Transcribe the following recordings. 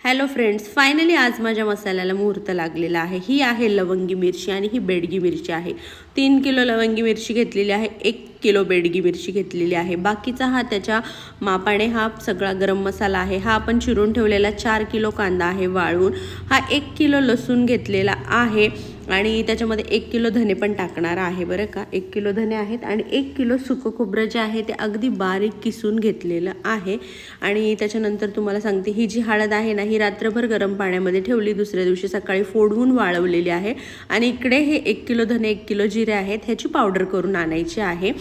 Hello friends, finally आज माझ्या मसाल्याला मुहूर्त लागलेला आहे। ही आहे लवंगी मिरची आणि ही बेडगी मिरची आहे। 3 किलो लवंगी मिरची घेतलेली आहे, 1 किलो बेडगी मिरची घेतलेली आहे। बाकीचा हा त्याच्या मापाने हा सगळा गरम मसाला आहे। हा आपण चिरून ठेवलेला 4 किलो कांदा आहे वाळून। हा 1 किलो लसूण घेतलेला आहे आणि त्याच्यामध्ये 1 किलो धने पण टाकणार आहे बरं का। 1 किलो धने आहेत आणि 1 किलो सुकं खोबरं जे आहे ते अगदी बारीक किसून घेतलेलं आहे। आणि त्याच्यानंतर तुम्हाला सांगते, ही जी हळद आहे ना, ही रात्रभर गरम पाण्यामध्ये ठेवली, दुसऱ्या दिवशी सकाळी फोडून वाळवलेली आहे। आणि इकडे हे 1 किलो धने 1 किलो जिरे आहेत, ह्याची पावडर करून आणायची आहे।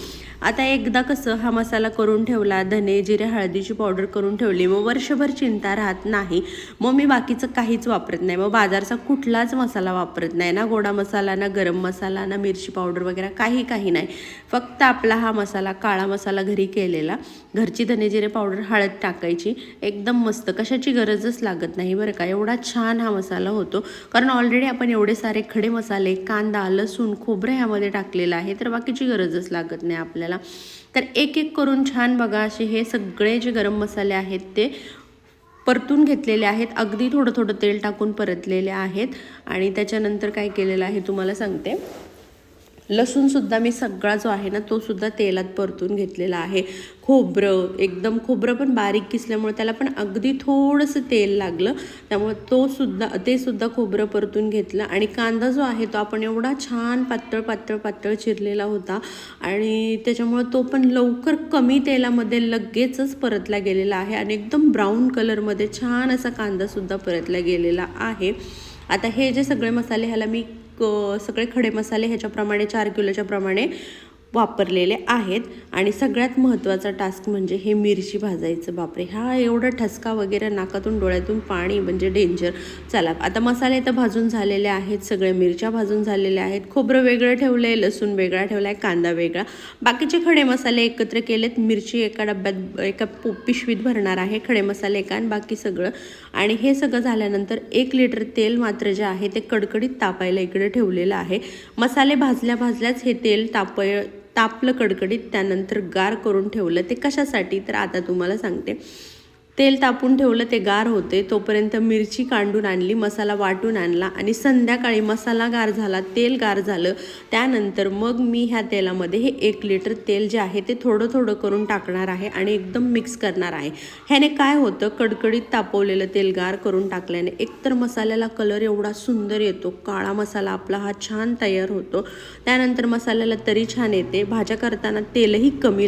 आता एकदा कसं हा मसाला करून ठेवला, धने जिरे हळदीची पावडर करून ठेवली, मग वर्षभर चिंता राहत नाही। मग मी बाकीचं काहीच वापरत नाही, मग बाजारचा कुठलाच मसाला वापरत नाही, ना गोडा मसाला, ना गरम मसाला, ना मिरची पावडर वगैरे काही नाही। फक्त आपला हा मसाला, काळा मसाला घरी केलेला, घरची धने जिरे पावडर, हळद टाकायची, एकदम मस्त, कशाची गरजच लागत नाही बरं का। एवढा छान हा मसाला होतो, कारण ऑलरेडी आपण एवढे सारे खडे मसाले, कांदा, लसूण, खोबरं ह्यामध्ये टाकलेलं आहे, तर बाकीची गरजच लागत नाही आपल्याला। तर एक एक करून छान बघा, असे हे सगळे जे गरम मसाले आहेत ते परतून घेतलेले आहेत, अगदी थोडं थोडं तेल टाकून परतलेले आहेत। आणि त्याच्यानंतर काय केलेलं आहे तुम्हाला सांगते, लसूण सुद्धा मी सगळा जो आहे ना तो सुद्धा तेलात परतून घेतलेला आहे। खोबरं, एकदम खोबरं पण बारीक किसल्यामुळे त्याला पण अगदी थोडंसं तेल लागलं, त्यामुळे ते सुद्धा खोबरं परतून घेतलं। आणि कांदा जो आहे तो आपण एवढा छान पातळ पातळ पातळ चिरलेला होता आणि त्याच्यामुळे तो पण लवकर कमी तेलामध्ये लगेचच परतला गेलेला आहे आणि एकदम ब्राऊन कलरमध्ये छान असा कांदा सुद्धा परतला गेलेला आहे। आता हे जे सगळे मसाले, ह्याला मी सगळे खडे मसाले ह्याच्याप्रमाणे 4 किलोच्या प्रमाणे वापरलेले आहेत। आणि सगळ्यात महत्त्वाचा टास्क म्हणजे हे मिरची भाजायचं। बापरे, हा एवढा ठसका वगैरे, नाकातून डोळ्यातून पाणी, म्हणजे डेंजर। चला, आता मसाले तर भाजून झालेले आहेत, सगळे मिरच्या भाजून झालेल्या आहेत, खोबरं वेगळं ठेवलंय, लसूण वेगळा ठेवलाय, कांदा वेगळा, बाकीचे खडे मसाले एकत्र केलेत। मिरची एका डब्यात, एका पिशवीत भरणार आहे, खडे मसाले एका आणि बाकी सगळं। आणि हे सगळं झाल्यानंतर 1 लिटर तेल मात्र जे आहे ते कडकडीत तापायला इकडे ठेवलेलं आहे। मसाले भाजल्याच हे तेल तापलं कडकडीत, त्यानंतर गार करून ठेवलं। ते कशासाठी, तर आता तुम्हाला सांगते। तेल तापून ठेवलं, ते गार होते, तोपर्यंत मिरची कांडून आणली, मसाला वाटून आणला आणि संध्याकाळी मसाला गार झाला, तेल गार झालं, त्यानंतर मग मी ह्या तेलामध्ये हे 1 लिटर तेल जे आहे ते थोडं थोडं करून टाकणार आहे आणि एकदम मिक्स करणार आहे। ह्याने काय होतं, कडकडीत तापवलेलं तेल गार करून टाकल्याने एकतर मसाल्याला कलर एवढा सुंदर येतो, काळा मसाला आपला हा छान तयार होतो, त्यानंतर मसाल्याला तरी छान येते, भाज्या करताना तेलही कमी